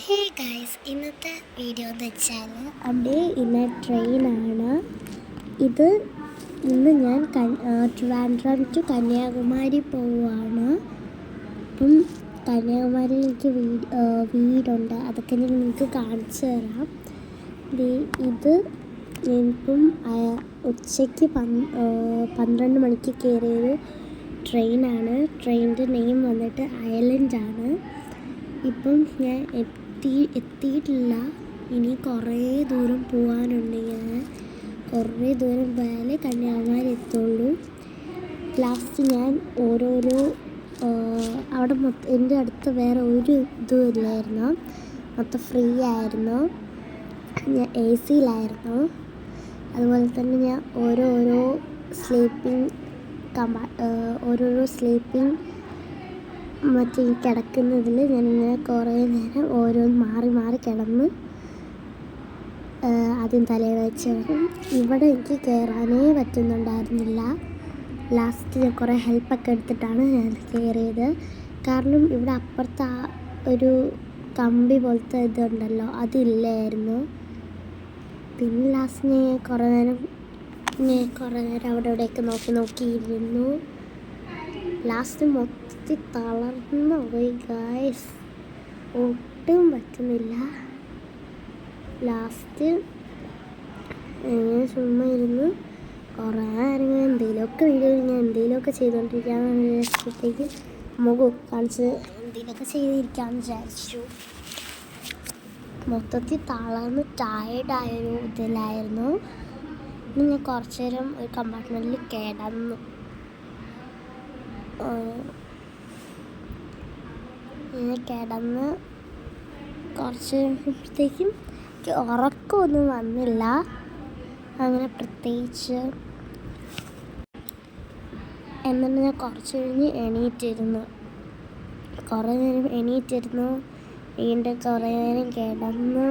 Hey guys, ഇന്നത്തെ video എന്ന് വെച്ചാൽ ഇന്ന് ട്രെയിനാണ്. ഇന്ന് ഞാൻ ട്രിവാൻഡ്രം ടു കന്യാകുമാരി പോവുകയാണ്. അപ്പം കന്യാകുമാരിയിൽ എനിക്ക് വീടുണ്ട്, അതൊക്കെ ഞാൻ നിങ്ങൾക്ക് കാണിച്ചു തരാം. ഇത് ഞാനിപ്പം ഉച്ചയ്ക്ക് 12 മണിക്ക് കയറിയൊരു ട്രെയിനാണ്. ട്രെയിനിൻ്റെ നെയിം വന്നിട്ട് ഐലൻഡാണ്. ഇപ്പം ഞാൻ എത്തിയിട്ടില്ല, ഇനി കുറേ ദൂരം പോകാനുണ്ട്. കുറേ ദൂരം പോയാലേ കന്യാകുമാരി എത്തുള്ളൂ. ലാസ്റ്റ് ഞാൻ ഓരോരോ അവിടെ എൻ്റെ അടുത്ത് വേറെ ഒരു ഇതും ഇല്ലായിരുന്നു, മൊത്തം ഫ്രീ ആയിരുന്നു. ഞാൻ AC-യിലായിരുന്നു. അതുപോലെ തന്നെ ഞാൻ ഓരോരോ സ്ലീപ്പിംഗ് മറ്റേ ഈ കിടക്കുന്നതിൽ ഞാനിങ്ങനെ കുറേ നേരം ഓരോന്ന് മാറി മാറി കിടന്ന് ആദ്യം തലയിൽ വെച്ച് ഇവിടെ എനിക്ക് കയറാനേ പറ്റുന്നുണ്ടായിരുന്നില്ല. ലാസ്റ്റ് ഞാൻ കുറേ ഹെൽപ്പൊക്കെ എടുത്തിട്ടാണ് ഞാൻ കയറിയത്. കാരണം ഇവിടെ അപ്പുറത്ത് ഒരു കമ്പി പോലത്തെ ഇതുണ്ടല്ലോ, അതില്ലായിരുന്നു. പിന്നെ ലാസ്റ്റ് ഞാൻ കുറേ നേരം അവിടെ ഇവിടെയൊക്കെ നോക്കിയിരുന്നു. ലാസ്റ്റ് മൊത്തത്തിൽ തളർന്നു പോയി ഗായ്സ്, ഒട്ടും പറ്റുന്നില്ല. ലാസ്റ്റ് ചുമ്മാ ഇരുന്ന് കുറേ നേരം എന്തെങ്കിലുമൊക്കെ ചെയ്തുകൊണ്ടിരിക്കാമെന്ന് വിചാരിച്ചപ്പോഴത്തേക്ക് മുഖം കാണിച്ച് എന്തെങ്കിലുമൊക്കെ ചെയ്തിരിക്കാമെന്ന് വിചാരിച്ചു. മൊത്തത്തിൽ തളർന്ന് ടയേർഡായൊരു ഇതിലായിരുന്നു. പിന്നെ ഞാൻ കുറച്ച് നേരം ഒരു കമ്പാർട്ട്മെൻറ്റിൽ കിടന്നു. ഇങ്ങനെ കിടന്ന് കുറച്ച് കഴിയുമ്പോഴത്തേക്കും എനിക്ക് ഉറക്കമൊന്നും വന്നില്ല അങ്ങനെ പ്രത്യേകിച്ച്. എന്നിട്ട് ഞാൻ കുറച്ച് കഴിഞ്ഞ് കുറേ നേരം എണീറ്റിരുന്നു. വീണ്ടും കുറേ നേരം കിടന്ന്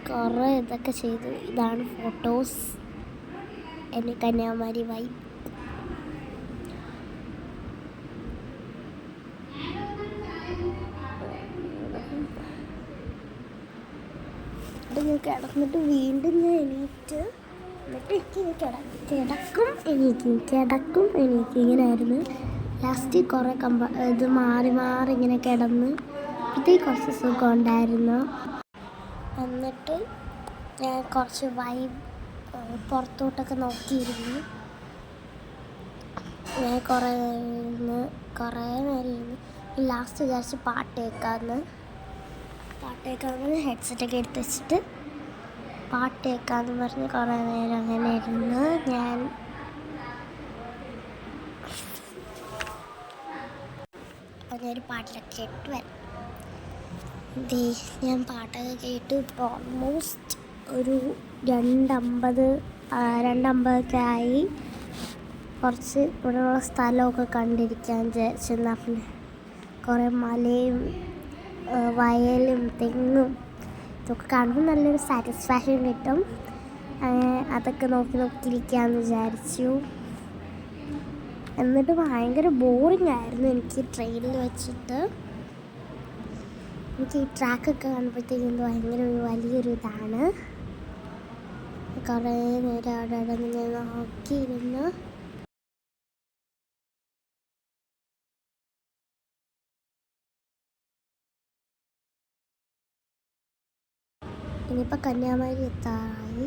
കുറേ ഇതൊക്കെ ചെയ്തു. ഇതാണ് ഫോട്ടോസ്, എൻ്റെ കന്യാകുമാരി വൈബ്. ഞാൻ കിടന്നിട്ട് വീണ്ടും ഞാൻ എണീറ്റ്, എന്നിട്ട് കിടക്കും എണീക്കും ഇങ്ങനെയായിരുന്നു. ലാസ്റ്റ് കുറേ ഇത് മാറി ഇങ്ങനെ കിടന്ന് അപ്പോഴത്തേക്ക് കുറച്ച് സുഖം ഉണ്ടായിരുന്നു. എന്നിട്ട് ഞാൻ കുറച്ച് പുറത്തോട്ടൊക്കെ നോക്കിയിരുന്നു. ഞാൻ കുറേ നേരം ഇരുന്ന് ലാസ്റ്റ് വിചാരിച്ച് പാട്ട് കേൾക്കാമെന്ന് ഹെഡ്സെറ്റൊക്കെ എടുത്ത് വെച്ചിട്ട് പാട്ട് കേൾക്കാമെന്ന് പറഞ്ഞ് കുറേ നേരം അങ്ങനെ ഇരുന്ന് ഞാനൊരു പാട്ടിലൊക്കെ കേട്ട് വരാം. ഞാൻ പാട്ടൊക്കെ കേട്ട് ഇപ്പോൾ ഓൾമോസ്റ്റ് ഒരു 2:50 ആയി. കുറച്ച് ഇവിടെയുള്ള സ്ഥലമൊക്കെ കണ്ടിരിക്കാൻ വിചാരിച്ചെന്നാൽ പിന്നെ കുറേ മലയും വയലും തെങ്ങും ഇതൊക്കെ കാണുമ്പോൾ നല്ലൊരു സാറ്റിസ്ഫാക്ഷൻ കിട്ടും. അതൊക്കെ നോക്കിയിരിക്കാമെന്ന് വിചാരിച്ചു. എന്നിട്ട് ഭയങ്കര ബോറിംഗ് ആയിരുന്നു എനിക്ക് ട്രെയിനിൽ വെച്ചിട്ട്. എനിക്ക് ഈ ട്രാക്കൊക്കെ കാണുമ്പോഴത്തേക്കും ഭയങ്കര വലിയൊരു ഇതാണ്. കുറേ നേരം അവിടെ ഞാൻ നോക്കിയിരുന്നു. ഇനിയിപ്പോൾ കന്യാകുമാരി എത്താറായി.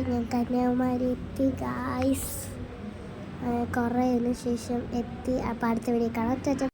ഞാൻ കന്യാകുമാരി എത്തി ഗായ്സ്. കുറേതിന് ശേഷം എത്തി. അപ്പോൾ അടുത്ത വീഡിയോ കാണാം.